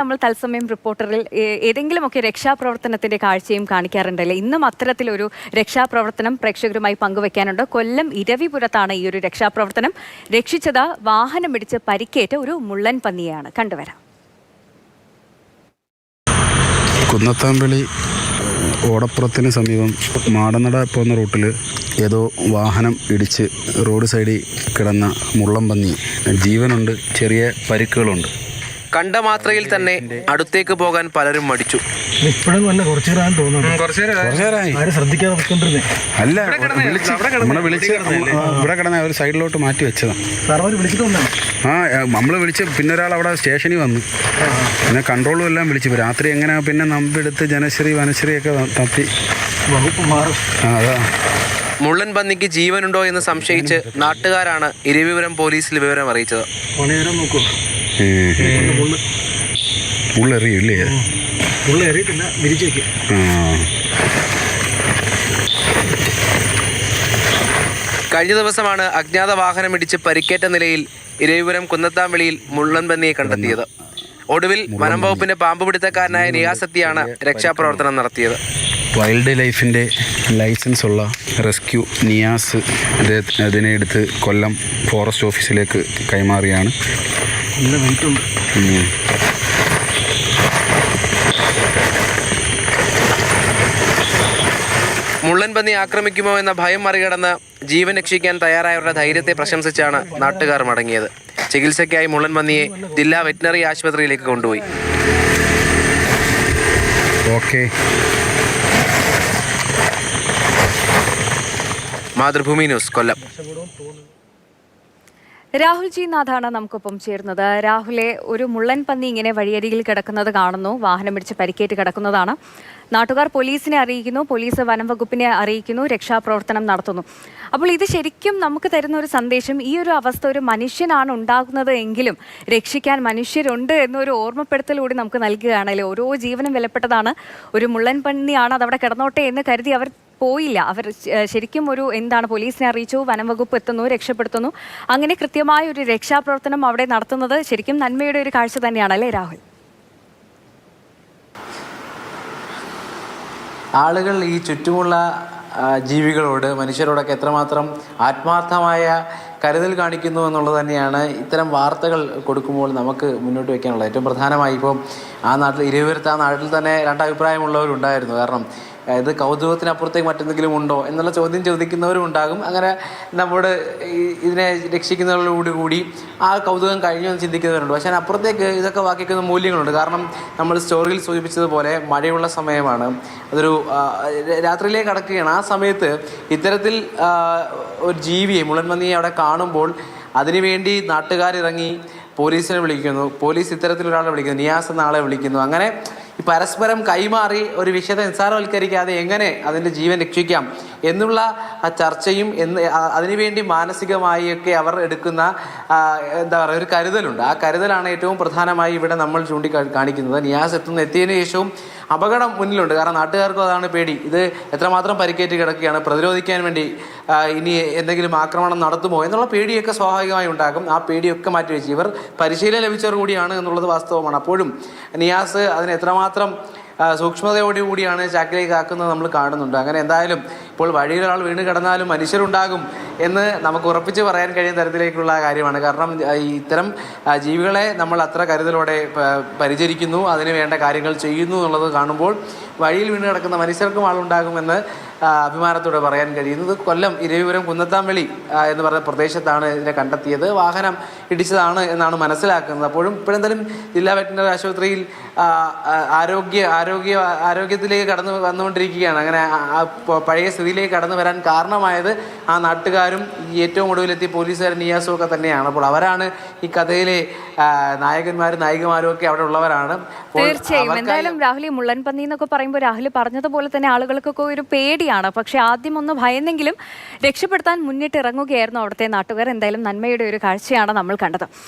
നമ്മൾ തത്സമയം റിപ്പോർട്ടറിൽ ഏതെങ്കിലുമൊക്കെ രക്ഷാപ്രവർത്തനത്തിന്റെ കാഴ്ചയും കാണിക്കാറുണ്ടല്ലേ. ഇന്നും അത്തരത്തിലൊരു രക്ഷാപ്രവർത്തനം പ്രേക്ഷകരുമായി പങ്കുവെക്കാനുണ്ട്. കൊല്ലം ഇരവിപുരത്താണ് ഈ ഒരു രക്ഷാപ്രവർത്തനം. രക്ഷിച്ചത് വാഹനമിടിച്ച് പരിക്കേറ്റ ഒരു മുള്ളൻ പന്നിയെയാണ്. കണ്ടുവരാം. കുന്നത്താമ്പളി ഓടപ്പുറത്തിന് സമീപം മാടനട പോകുന്ന റൂട്ടിൽ ഏതോ വാഹനം ഇടിച്ച് റോഡ് സൈഡിൽ കിടന്ന മുള്ളൻ പന്നി. ജീവനുണ്ട്, ചെറിയ പരിക്കുകളുണ്ട്. കണ്ട മാത്രയിൽ തന്നെ അടുത്തേക്ക് പോകാൻ പലരും മടിച്ചു. അല്ല, നമ്മളെ വിളിച്ച് ഇവിടെ കിടന്ന ഒരു സൈഡിലോട്ട് മാറ്റി വെച്ചതാണ്. നമ്മൾ വിളിച്ച് പിന്നെ ഒരാൾ അവിടെ സ്റ്റേഷനിൽ വന്നു. പിന്നെ കൺട്രോളും എല്ലാം വിളിച്ചു. രാത്രി എങ്ങനെ പിന്നെ നമ്പെടുത്ത് ജനശ്രീ വനശ്രീയൊക്കെ തപ്പി വകുപ്പ് മാറും. അതാ മുള്ളൻ പന്നിക്ക് ജീവനുണ്ടോ എന്ന് സംശയിച്ച് നാട്ടുകാരാണ് ഇരവിപുരം പോലീസിൽ വിവരം അറിയിച്ചത്. മുള്ളെറിയില്ലേ? കഴിഞ്ഞ ദിവസമാണ് അജ്ഞാത വാഹനമിടിച്ച് പരിക്കേറ്റ നിലയിൽ ഇരവിപുരം കുന്നത്താമ്പളിയിൽ മുള്ളൻ പന്നിയെ കണ്ടെത്തിയത്. ഒടുവിൽ വനം വകുപ്പിന്റെ പാമ്പ് പിടുത്തക്കാരനായ നിയാസത്തിയാണ് രക്ഷാപ്രവർത്തനം നടത്തിയത്. വൈൽഡ് ലൈഫിൻ്റെ ലൈസൻസ് ഉള്ള റെസ്ക്യൂ നിയാസ് അതിനെ എടുത്ത് കൊല്ലം ഫോറസ്റ്റ് ഓഫീസിലേക്ക് കൈമാറിയാണ്. മുള്ളൻ പന്നി ആക്രമിക്കുമോ എന്ന ഭയം മറികടന്ന് ജീവൻ രക്ഷിക്കാൻ തയ്യാറായവരുടെ ധൈര്യത്തെ പ്രശംസിച്ചാണ് നാട്ടുകാർ മടങ്ങിയത്. ചികിത്സയ്ക്കായി മുള്ളൻ പന്നിയെ ജില്ലാ വെറ്റിനറി ആശുപത്രിയിലേക്ക് കൊണ്ടുപോയി. മാതൃഭൂമി ന്യൂസ്, കൊല്ലം. രാഹുൽ ജി നാഥാണ് നമുക്കൊപ്പം ചേരുന്നത്. രാഹുലെ, ഒരു മുള്ളൻ പന്നി ഇങ്ങനെ വഴിയരികിൽ കിടക്കുന്നത് കാണുന്നു. വാഹനമിടിച്ച് പരിക്കേറ്റ് കിടക്കുന്നതാണ്. നാട്ടുകാർ പോലീസിനെ അറിയിക്കുന്നു, പോലീസ് വനം വകുപ്പിനെ അറിയിക്കുന്നു, രക്ഷാപ്രവർത്തനം നടത്തുന്നു. അപ്പോൾ ഇത് ശരിക്കും നമുക്ക് തരുന്ന ഒരു സന്ദേശം, ഈ ഒരു അവസ്ഥ ഒരു മനുഷ്യനാണ് ഉണ്ടാകുന്നത് എങ്കിലും രക്ഷിക്കാൻ മനുഷ്യരുണ്ട് എന്നൊരു ഓർമ്മപ്പെടുത്തലൂടെ നമുക്ക് നൽകുകയാണല്ലേ. ഓരോ ജീവനും വിലപ്പെട്ടതാണ്. ഒരു മുള്ളൻ പന്നിയാണ്, അതവിടെ കിടന്നോട്ടെ എന്ന് കരുതി അവർ പോയില്ല. അവർ ശരിക്കും ഒരു പോലീസിനെ അറിയിച്ചു, വനം വകുപ്പ് എത്തുന്നു, രക്ഷപ്പെടുത്തുന്നു. അങ്ങനെ കൃത്യമായ ഒരു രക്ഷാപ്രവർത്തനം അവിടെ നടത്തുന്നത് ശരിക്കും നന്മയുടെ ഒരു കാഴ്ച തന്നെയാണല്ലേ രാഹുൽ? ആളുകൾ ഈ ചുറ്റുമുള്ള ജീവികളോട്, മനുഷ്യരോടൊക്കെ എത്രമാത്രം ആത്മാർത്ഥമായ കരുതൽ കാണിക്കുന്നു എന്നുള്ളത് തന്നെയാണ് ഇത്തരം വാർത്തകൾ കൊടുക്കുമ്പോൾ നമുക്ക് മുന്നോട്ട് വയ്ക്കാനുള്ളത്. ഏറ്റവും പ്രധാനമായി ഇപ്പോൾ ആ നാട്ടിൽ ഇരവിപുരത്ത്, ആ നാട്ടിൽ തന്നെ രണ്ടഭിപ്രായമുള്ളവരുണ്ടായിരുന്നു. കാരണം ഇത് കൗതുകത്തിനപ്പുറത്തേക്ക് മറ്റെന്തെങ്കിലും ഉണ്ടോ എന്നുള്ള ചോദ്യം ചോദിക്കുന്നവരും ഉണ്ടാകും. അങ്ങനെ നമ്മുടെ ഇതിനെ രക്ഷിക്കുന്നതോടുകൂടി ആ കൗതുകം കഴിഞ്ഞു എന്ന് ചിന്തിക്കുന്നവരുണ്ട്. പക്ഷേ അപ്പുറത്തേക്ക് ഇതൊക്കെ വാക്കിക്കുന്ന മൂല്യങ്ങളുണ്ട്. കാരണം നമ്മൾ സ്റ്റോറിയിൽ സൂചിപ്പിച്ചതുപോലെ മഴയുള്ള സമയമാണ്, അതൊരു രാത്രിയിലേക്ക് കടക്കുകയാണ്. ആ സമയത്ത് ഇത്തരത്തിൽ ഒരു ജീവിയെ, മുള്ളൻപന്നിയെ അവിടെ കാണുമ്പോൾ അതിനുവേണ്ടി നാട്ടുകാരിറങ്ങി പോലീസിനെ വിളിക്കുന്നു. പോലീസ് ഇത്തരത്തിലൊരാളെ വിളിക്കുന്നു, നിയാസ് എന്ന ആളെ വിളിക്കുന്നു. അങ്ങനെ ഈ പരസ്പരം കൈമാറി ഒരു വിഷയത്തെ നിസ്സാരവൽക്കരിക്കാതെ എങ്ങനെ അതിൻ്റെ ജീവൻ രക്ഷിക്കാം എന്നുള്ള ആ ചർച്ചയും അതിനുവേണ്ടി മാനസികമായി ഒക്കെ അവർ എടുക്കുന്ന ഒരു കരുതലുണ്ട്. ആ കരുതലാണ് ഏറ്റവും പ്രധാനമായി ഇവിടെ നമ്മൾ കാണിക്കുന്നത്. നിയാസ് എത്തിയതിനു ശേഷവും അപകടം മുന്നിലുണ്ട്. കാരണം നാട്ടുകാർക്കും അതാണ് പേടി. ഇത് എത്രമാത്രം പരിക്കേറ്റ് കിടക്കുകയാണ്, പ്രതിരോധിക്കാൻ വേണ്ടി ഇനി എന്തെങ്കിലും ആക്രമണം നടത്തുമോ എന്നുള്ള പേടിയൊക്കെ സ്വാഭാവികമായി ഉണ്ടാകും. ആ പേടിയൊക്കെ മാറ്റിവെച്ച് ഇവർ പരിശീലനം ലഭിച്ചവർ കൂടിയാണ് എന്നുള്ളത് വാസ്തവമാണ്. അപ്പോഴും നിയാസ് അതിന് എത്രമാത്രം സൂക്ഷ്മതയോടുകൂടിയാണ് ചാക്കിലേക്ക് ആക്കുന്നത് നമ്മൾ കാണുന്നുണ്ട്. അങ്ങനെ എന്തായാലും ഇപ്പോൾ വഴിയിൽ ഒരാൾ വീണ് കിടന്നാലും മനുഷ്യരുണ്ടാകും എന്ന് നമുക്ക് ഉറപ്പിച്ച് പറയാൻ കഴിയുന്ന തരത്തിലേക്കുള്ള കാര്യമാണ്. കാരണം ഇത്തരം ജീവികളെ നമ്മൾ അത്ര കരുതലോടെ പരിചരിക്കുന്നു, അതിന് വേണ്ട കാര്യങ്ങൾ ചെയ്യുന്നു എന്നുള്ളത് കാണുമ്പോൾ വഴിയിൽ വീണ് കിടക്കുന്ന മനുഷ്യർക്കും ആളുണ്ടാകുമെന്ന് അഭിമാനത്തോടെ പറയാൻ കഴിയുന്നത്. കൊല്ലം ഇരവിപുരം കുന്നത്താമ്പളി എന്ന് പറയുന്ന പ്രദേശത്താണ് ഇതിനെ കണ്ടെത്തിയത്. വാഹനം ഇടിച്ചതാണ് എന്നാണ് മനസ്സിലാക്കുന്നത്. അപ്പോഴും ഇപ്പോഴെന്തായാലും ജില്ലാ വെറ്റിനറി ആശുപത്രിയിൽ ആരോഗ്യത്തിലേക്ക് കടന്നു വന്നുകൊണ്ടിരിക്കുകയാണ്. അങ്ങനെ പഴയ സ്ഥിതിയിലേക്ക് കടന്നു വരാൻ കാരണമായത് ആ നാട്ടുകാരും ഏറ്റവും ഒടുവിലെത്തിയ പോലീസുകാരും നിയാസും ഒക്കെ തന്നെയാണ്. അപ്പോൾ അവരാണ് ഈ കഥയിലെ നായകന്മാരും നായികമാരും ഒക്കെ അവിടെ ഉള്ളവരാണ്. തീർച്ചയായും. എന്തായാലും രാഹുൽ, ഈ മുള്ളൻ പന്നി എന്നൊക്കെ പറയുമ്പോൾ രാഹുൽ പറഞ്ഞതുപോലെ തന്നെ ആളുകൾക്കൊക്കെ ഒരു പേടിയാണ്. പക്ഷെ ആദ്യം ഒന്ന് ഭയന്നെങ്കിലും രക്ഷപ്പെടുത്താൻ മുന്നിട്ട് ഇറങ്ങുകയായിരുന്നു അവിടുത്തെ നാട്ടുകാർ. എന്തായാലും നന്മയുടെ ഒരു കാഴ്ചയാണ് നമ്മൾ കണ്ടത്.